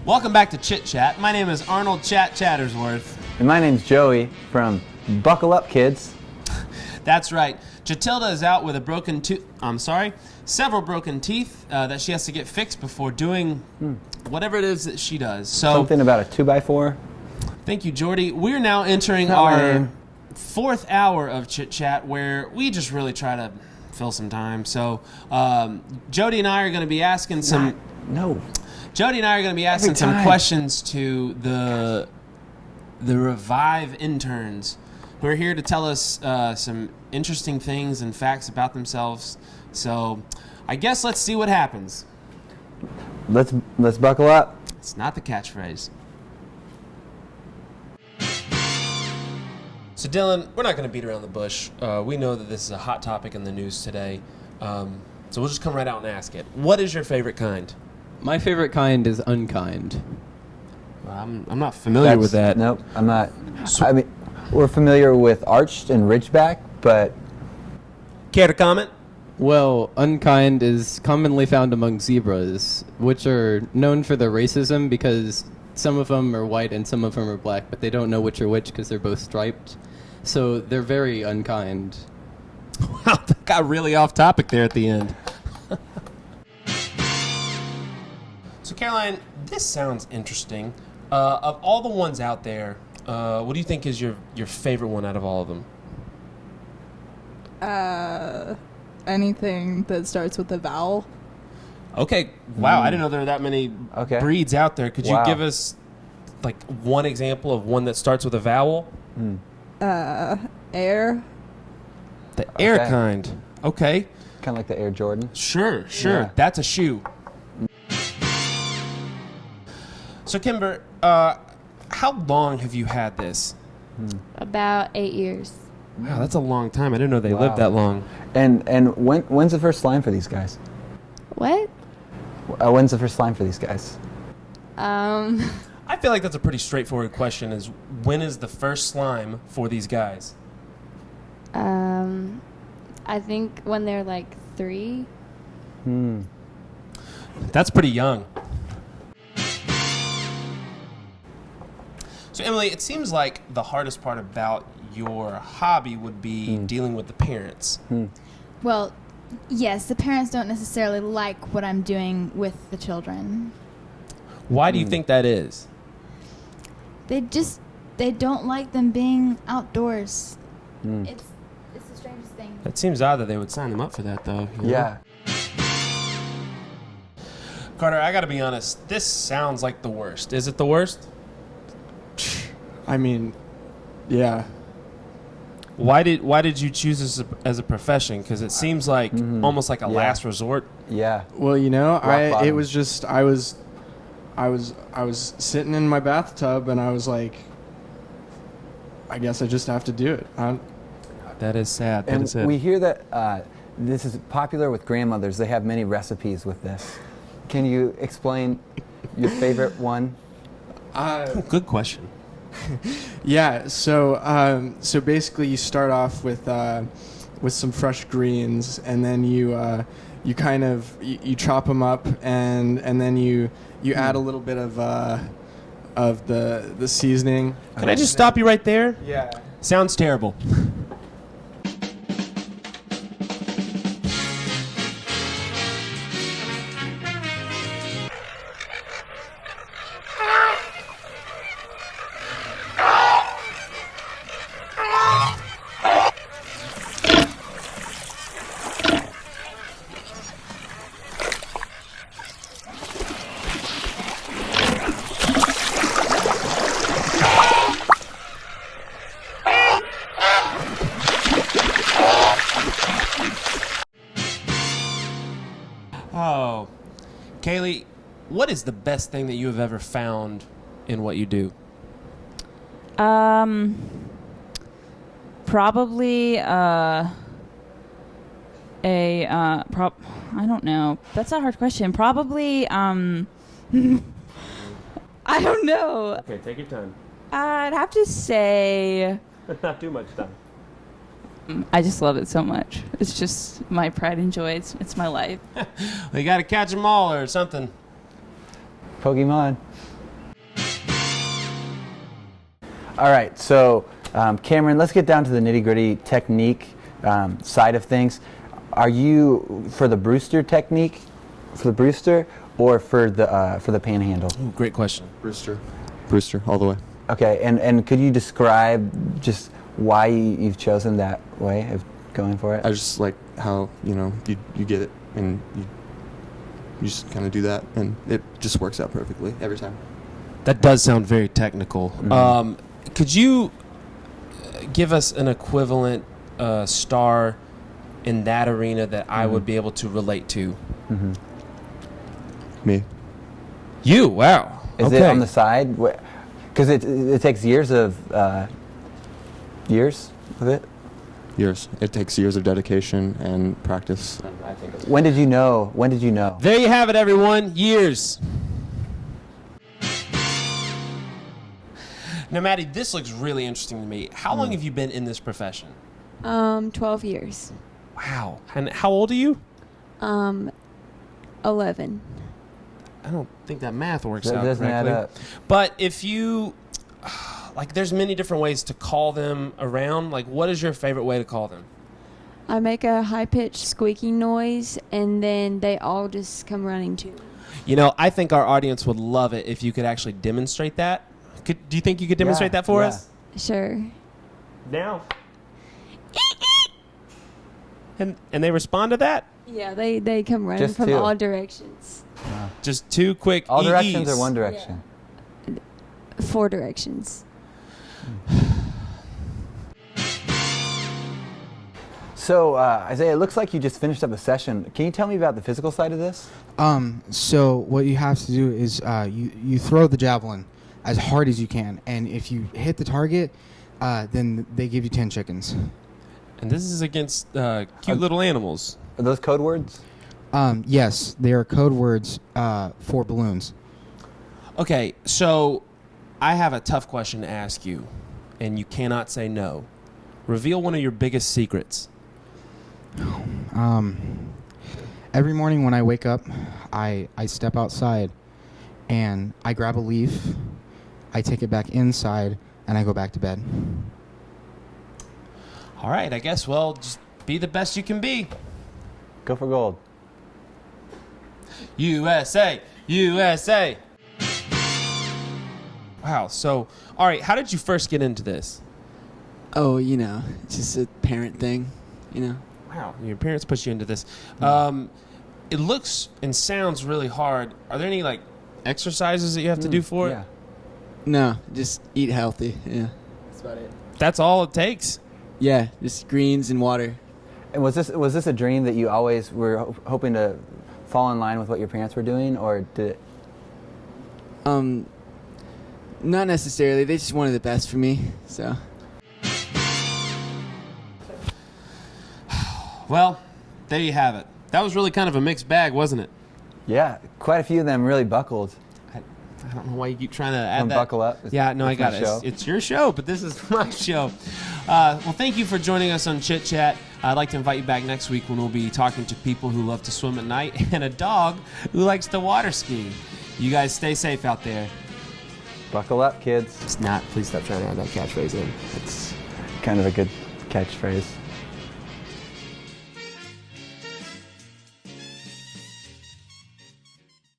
Welcome back to Chit Chat. My name is Arnold Chattersworth. And my name's Joey from Buckle Up Kids. That's right. Jatilda is out with several broken teeth that she has to get fixed before doing whatever it is that she does. So Something about a 2x4. Thank you, Jordy. We're now entering our fourth hour of Chit Chat, where we just really try to fill some time. So Jody and I are going to be asking some questions to the Revive interns, who are here to tell us some interesting things and facts about themselves. So I guess let's see what happens. Let's buckle up. It's not the catchphrase. So Dylan, we're not going to beat around the bush. We know that this is a hot topic in the news today. So we'll just come right out and ask it. What is your favorite kind? My favorite kind is unkind. I'm not familiar with that. Nope, I'm not. I mean, we're familiar with arched and ridgeback, but... Care to comment? Well, unkind is commonly found among zebras, which are known for their racism because some of them are white and some of them are black, but they don't know which are which because they're both striped. So they're very unkind. Wow, that got really off topic there at the end. So Caroline, this sounds interesting. Of all the ones out there, what do you think is your favorite one out of all of them? Anything that starts with a vowel. Okay. Wow, I didn't know there were that many breeds out there. Could you give us like one example of one that starts with a vowel? Air. The air kind. Okay. Kind of like the Air Jordan. Sure. Yeah. That's a shoe. So Kimber, how long have you had this? About 8 years. Wow, that's a long time. I didn't know they lived that long. And when's the first slime for these guys? What? When's the first slime for these guys? I feel like that's a pretty straightforward question. Is when is the first slime for these guys? I think when they're like 3. That's pretty young. So Emily, it seems like the hardest part about your hobby would be dealing with the parents. Well, yes, the parents don't necessarily like what I'm doing with the children. Why do you think that is? They don't like them being outdoors. It's the strangest thing. That seems odd that they would sign them up for that, though. You know? Yeah. Carter, I gotta be honest, this sounds like the worst. Is it the worst? I mean, yeah. Why did you choose this as a profession? Because it seems like almost like a last resort. Yeah. Well, you know, Rock it bottom. was just I was sitting in my bathtub and I was like, I guess I just have to do it. That is sad. And we hear that this is popular with grandmothers. They have many recipes with this. Can you explain your favorite one? Good question. Yeah. So basically, you start off with some fresh greens, and then you chop them up, and then you add a little bit of the seasoning. Can I just stop you right there? Yeah. Sounds terrible. Oh, Kaylee, what is the best thing that you have ever found in what you do? Probably I don't know. That's a hard question. Probably I don't know. Okay, take your time. I'd have to say Not too much time. I just love it so much. It's just my pride and joy. It's my life. Well, you got to catch them all or something. Pokemon. All right, so Cameron, let's get down to the nitty-gritty technique side of things. Are you for the Brewster technique, for the Brewster, or for the panhandle? Ooh, great question. Brewster, all the way. Okay, and could you describe just why you've chosen that way of going for it? I just like how you get it and you just kind of do that, and it just works out perfectly every time. That does sound very technical. Mhm. Could you give us an equivalent star in that arena that I would be able to relate to? Mm-hmm. Me. You? Wow. Is it on the side? Because it takes years of years of it. Years. It takes years of dedication and practice. And I think it's When did you know? When did you know? There you have it, everyone. Years. Now, Maddie, this looks really interesting to me. How long have you been in this profession? 12 years. Wow. And how old are you? 11. I don't think that math works That out doesn't add correctly. up. But if you, like, there's many different ways to call them around. Like, what is your favorite way to call them? I make a high-pitched squeaking noise, and then they all just come running to me. You know, I think our audience would love it if you could actually demonstrate that. Do you think you could demonstrate that for us? Sure. Now. And they respond to that? Yeah, they come running Just from two. all directions. Just two quick All EEs. directions or one direction? 4 directions. So, Isaiah, it looks like you just finished up a session. Can you tell me about the physical side of this? So what you have to do is you throw the javelin as hard as you can, and if you hit the target, then they give you 10 chickens. And this is against cute little animals. Are those code words? Yes, they are code words for balloons. Okay, so I have a tough question to ask you, and you cannot say no. Reveal one of your biggest secrets. Every morning when I wake up, I step outside, and I grab a leaf, I take it back inside, and I go back to bed. All right, I guess, well, just be the best you can be. Go for gold. USA! USA! Wow, so, all right, how did you first get into this? Oh, it's just a parent thing, Wow, your parents pushed you into this. It looks and sounds really hard. Are there any, like, exercises that you have to do for it? No, just eat healthy. Yeah, that's about it. That's all it takes? Yeah, just greens and water. And was this a dream that you always were hoping to fall in line with what your parents were doing, or did it? Not necessarily. They just wanted the best for me, so. Well, there you have it. That was really kind of a mixed bag, wasn't it? Yeah, quite a few of them really buckled. I don't know why you keep trying to add Don't that. buckle up. Yeah, no, I It's got my it. show. It's your show, but this is my show. Well, thank you for joining us on Chit Chat. I'd like to invite you back next week when we'll be talking to people who love to swim at night and a dog who likes to water ski. You guys stay safe out there. Buckle up, kids. It's not. Please stop trying to add that catchphrase in. It's kind of a good catchphrase.